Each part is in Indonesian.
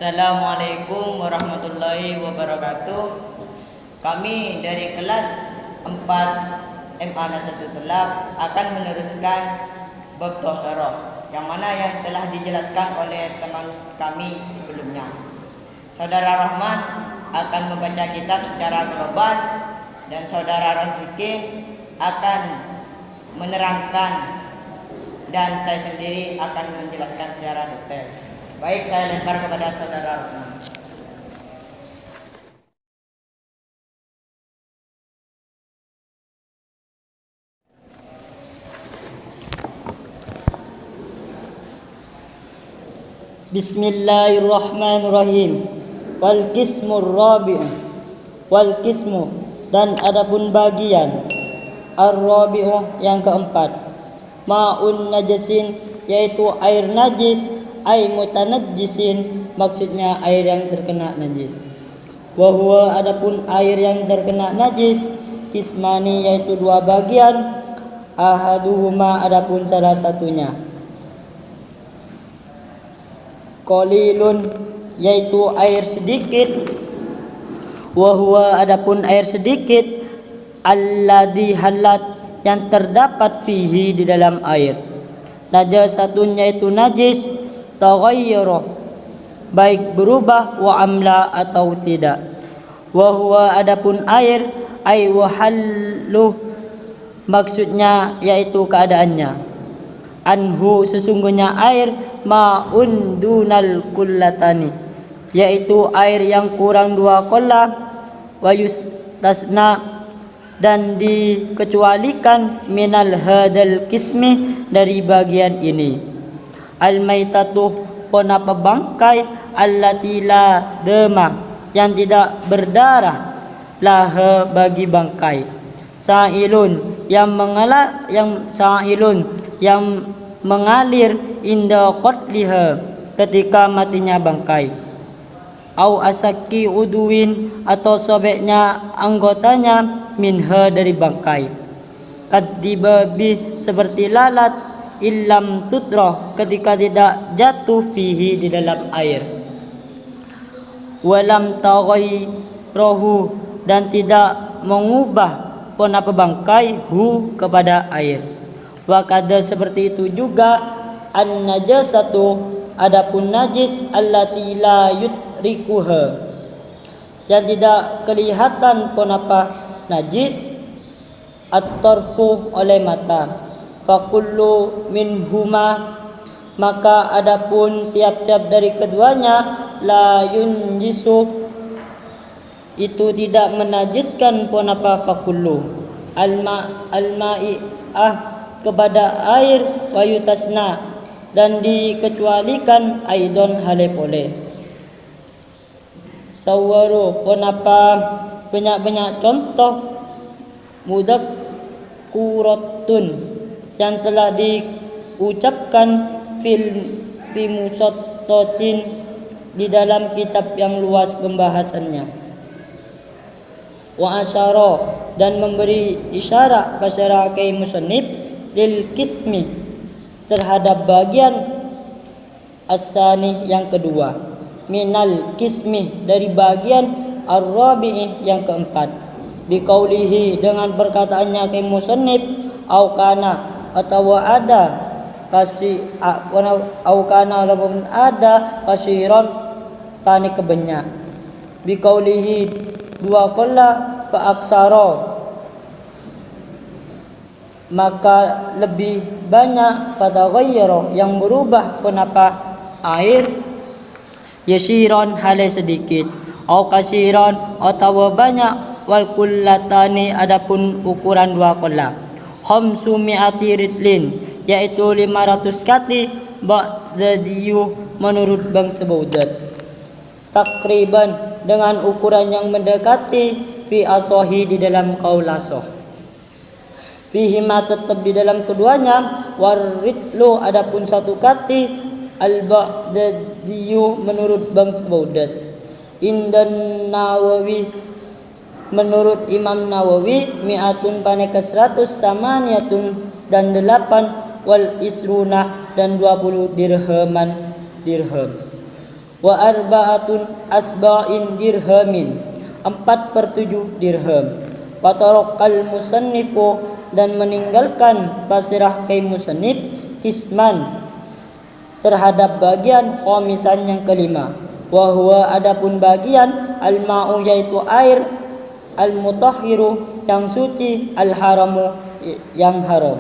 Assalamualaikum warahmatullahi wabarakatuh. Kami dari kelas 4 MA Nasatul Tulab akan meneruskan bab Thahara yang mana yang telah dijelaskan oleh teman kami sebelumnya. Saudara Rahman akan membaca kitab secara global dan saudara Razikin akan menerangkan dan saya sendiri akan menjelaskan secara detail. Baik, saya lempar kepada saudara Rahman. Bismillahirrahmanirrahim. Wal qismur rabi'u. Wal qismu dan adapun bagian ar-rabi'u yang keempat. Ma'un najasin yaitu air najis, ay mutanajjisin maksudnya air yang terkena najis. Wa huwa adapun air yang terkena najis qismani yaitu dua bagian. Ahaduhuma adapun salah satunya qalilun yaitu air sedikit. Wa huwa adapun air sedikit alladzi halat yang terdapat fihi di dalam air. Najasatun yaitu najis taghayyara baik berubah wa amla atau tidak. Wa huwa adapun air ay wahallu maksudnya yaitu keadaannya. Anhu sesungguhnya air ma'un dunal kullatani yaitu air yang kurang dua qullah wa yustasna dan dikecualikan minal hadal kismi dari bagian ini. Al maitatu ponapa bangkai allati la dama yang tidak berdarah laha bagi bangkai. Sa'ilun yang mengalir inda qatliha ketika matinya bangkai. Au asaki uduin atau sobeknya anggotanya minha dari bangkai. Kadibabi seperti lalat illam tudrah ketika tidak jatuh fihi di dalam air. Walam taghayyirahu dan tidak mengubah ponapa bangkai hu kepada air. Wa kada seperti itu juga an najasatu adapun najis allati la yudrikuha yang tidak kelihatan ponapa najis at-tarfu oleh mata. Fa kullu minhuma maka adapun tiap-tiap dari keduanya la yunjisu itu tidak menajiskan ponapa fa kullu al-ma'i'ah kepada air wa yutasna dan dikecualikan aidon halepole. Sawaru ponapa banyak-banyak contoh mudak kuratun yang telah diucapkan fi musattatin di dalam kitab yang luas pembahasannya. Wa asyara dan memberi isyarat masyarakat musannif lil kismi terhadap bagian as-sani yang kedua, minal kismi dari bagian ar-rabi'i yang keempat. Biqaulihi dengan perkataannya ke musannif au kana atau ada kasiron tani kebanyak. Biqaulihi dua qalla fa aksara maka lebih banyak pada ghayyara yang berubah kenapa air yasiron hale sedikit au kasiron atau banyak wal kullatani adapun ukuran dua qalla khamsu mi'ati ritlin yaitu 500 kati ba'dadiyu menurut Bang Sebaudat takriban dengan ukuran yang mendekati fi asohi di dalam qaul asoh. Fihi ma tetap di dalam keduanya waritlu adapun satu kati al-ba'dadiyu menurut Bang Sebaudat. Indan Nawawi menurut Imam Nawawi mi'atun paneka 100 samaniyatun dan 8 wal isruna dan 20 dirham. wa arba'atun asba'in dirhamin, 4/7 dirham. Fatarokal musannifu, dan meninggalkan pasrah kai musannif kisman terhadap bagian komisan yang kelima. Wa huwa, adapun bagian al-ma'u yaitu air, al-mutahhiru yang suci, al-haramu yang haram.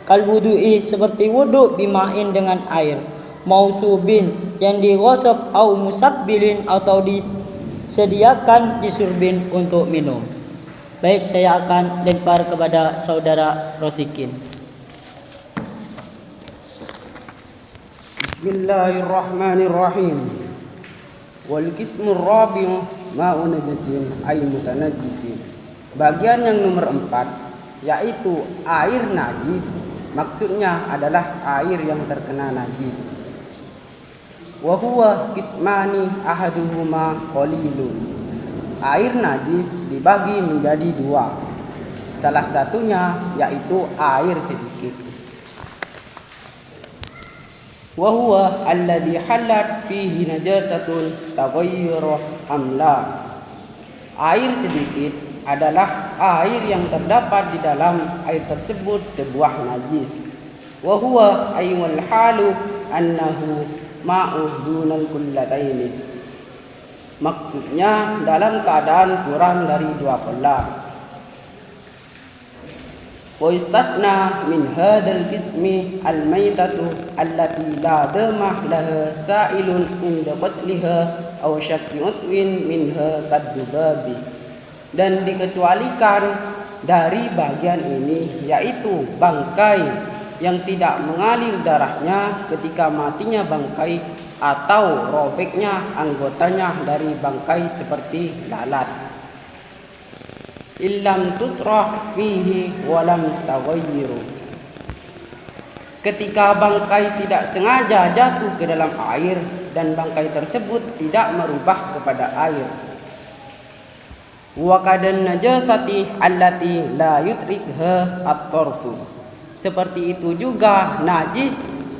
Kal wudu'i seperti wudu, bima'in dengan air, mausubin yang digosok, au musabbilin atau disediakan disurbin untuk minum. Baik, saya akan lempar kepada saudara Rosikin. Bismillahirrahmanirrahim. Wal qismur rabi'u ma'u najasin ay mutanajjisin. Bagian yang nomor 4 yaitu air najis, maksudnya adalah air yang terkena najis. Wa huwa qismani ahaduhuma qalilun. Air najis dibagi menjadi 2. Salah satunya yaitu air sedikit. Wa huwa alladhi halat fihi najasatun taghayyara amla. Air sedikit adalah air yang terdapat di dalam air tersebut sebuah najis. Wa huwa aywal halu annahu ma'u dunal kullataini. Maksudnya dalam keadaan kurang dari 2 kolah. Wa istasna min hadzal qismi al-maitatu allati la damah laha sa'ilun inda qatliha aw syakki utwin minha kaddubabi. Dan dikecualikan dari bagian ini yaitu bangkai yang tidak mengalir darahnya ketika matinya bangkai atau robeknya anggotanya dari bangkai seperti lalat. Illam tutrah fihi walam taghayyiru. Ketika bangkai tidak sengaja jatuh ke dalam air dan bangkai tersebut tidak merubah kepada air. Wa kadan najasati allati la yutrikha at-tarfu. Seperti itu juga najis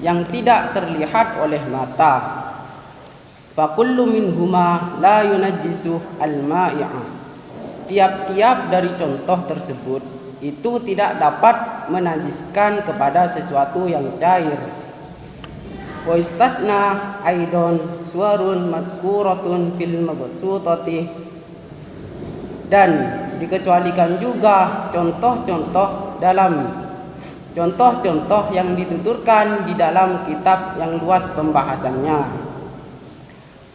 yang tidak terlihat oleh mata. Fa kullu minhuma la yunajjisu al-ma'i'a. Tiap-tiap dari contoh tersebut itu tidak dapat menajiskan kepada sesuatu yang cair. Wa istasna aidan suwarun madkuratun fil mabsutati. Dan dikecualikan juga contoh-contoh yang dituturkan di dalam kitab yang luas pembahasannya.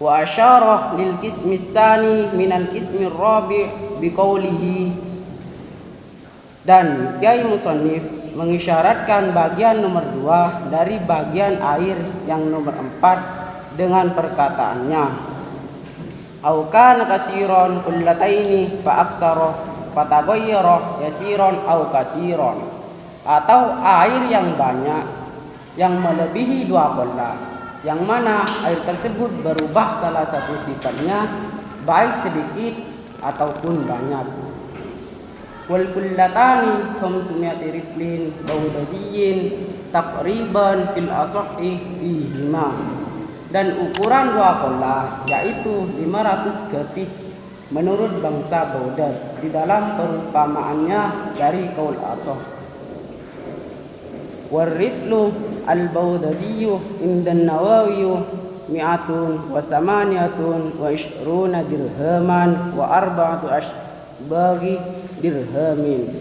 Wa asyara lil qismi tsani minal qismi rabi' biqaulihi. Dan Kiai Musannif mengisyaratkan bagian nomor 2 dari bagian air yang nomor 4 dengan perkataannya, au kana kasiron kullataini fa aksara fataghayyara yasiron au kasiron. Atau air yang banyak yang melebihi 2 kolah, yang mana air tersebut berubah salah satu sifatnya baik sedikit ataupun banyak. Wal kullatani khamsumiyati ritlin bawdadiyin taqriban fil asahhi fihima. Dan ukuran 2 kolah yaitu 500 ketik menurut bangsa Baudad di dalam perumpamaannya dari kaul asah. Warritlu al-Baudadiyyu indan Nawawi mi'atun wa samaniyatun wa ishruna dirhaman wa arba'atu ashbagi dirhamin.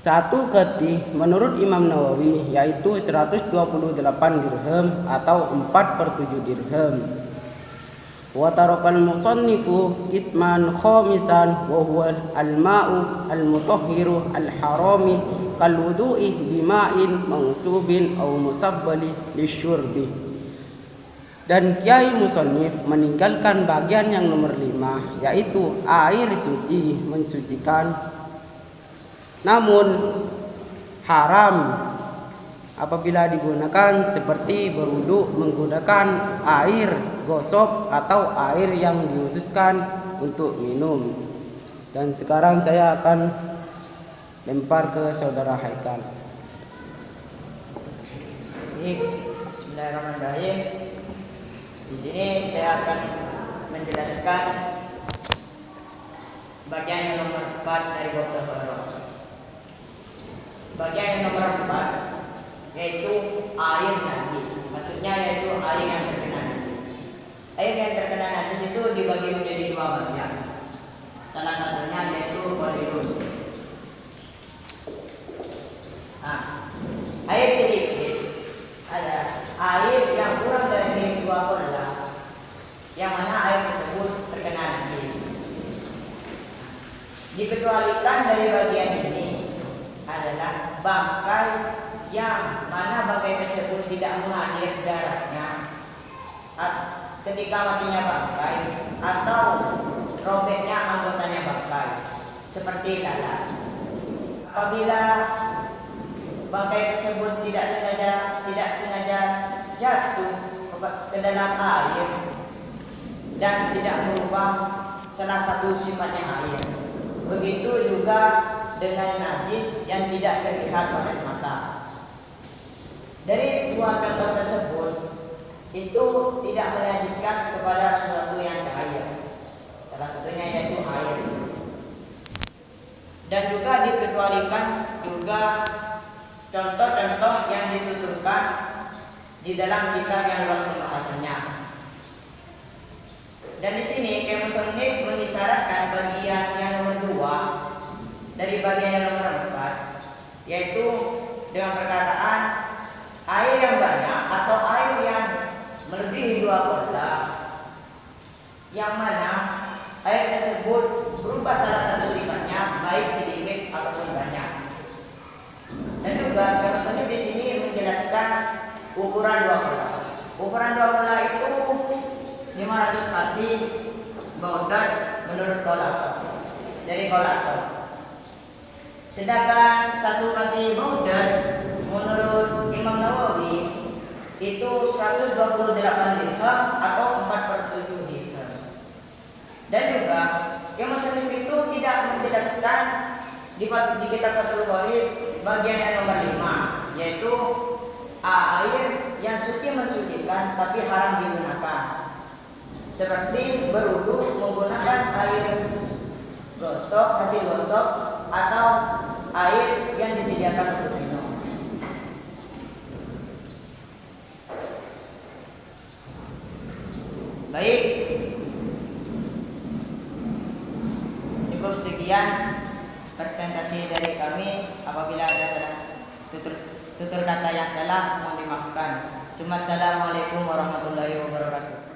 1 keti menurut Imam Nawawi yaitu 128 dirham atau 4/7 dirham. Wa tarakal musannifu isman khamisan wa huwa al-ma'u al-mutahhiru al-harami kal wudu'i bima'in mansubin aw musabbali lisyurbi. Dan Kiai Musannif meninggalkan bagian yang nomor 5 yaitu air suci mensucikan, namun haram apabila digunakan seperti berwudu menggunakan air gosok atau air yang dikhususkan untuk minum. Dan sekarang saya akan lempar ke saudara Haikal. Baik, bismillahirrahmanirrahim. Di sini saya akan menjelaskan bagian yang nomor 4 dari bab taharah. Bagian yang nomor 4 yaitu air najis. Maksudnya yaitu air yang terkena najis. Air yang terkena najis itu dibagi menjadi dua bagian. Salah satunya yaitu qalilun. Air sedikit ada air yang kurang dari 2 kolam, yang mana air tersebut terkena najis. Dikecualikan dari bagian ini adalah bangkai yang mana bangkai tersebut tidak mengalir darahnya ketika matinya bangkai atau robeknya anggotanya bangkai, seperti lalat. Apabila bangkai tersebut tidak sengaja jatuh ke dalam air dan tidak merubah salah satu sifatnya air. Begitu juga dengan najis yang tidak terlihat oleh mata. Dari dua contoh tersebut itu tidak menajiskan kepada sesuatu yang cair. Salah satunya yaitu air. Dan juga dikecualikan juga contoh-contoh yang dituturkan di dalam kitab yang luas pembahasannya. Dan di sini Musannif mengisyaratkan bagian yang nomor 2 dari bagian yang nomor 4, yaitu dengan perkataan air yang banyak atau air yang melebihi 2 kolam, yang mana air tersebut berubah salah satu sifatnya, baik sedikit ataupun banyak. Dan juga Musannif di sini menjelaskan ukuran 2 kolam. Ukuran 2 kolam itu 500 kali baudat menurut Qolasson, dari Qolasson. Sedangkan 1 kali baudat menurut Imam Nawawi itu 128 dirham atau 4/7 dirham. Dan juga Musannif itu tidak menjelaskan di kitab Fathul Qorib bagian yang nomor 5, yaitu air yang suci mensucikan tapi haram digunakan, seperti berwudu menggunakan air gosok, hasil gosok, atau air yang disediakan untuk minum. Baik, cukup sekian presentasi dari kami. Apabila ada tutur kata yang salah, mohon dimaafkan. Assalamualaikum warahmatullahi wabarakatuh.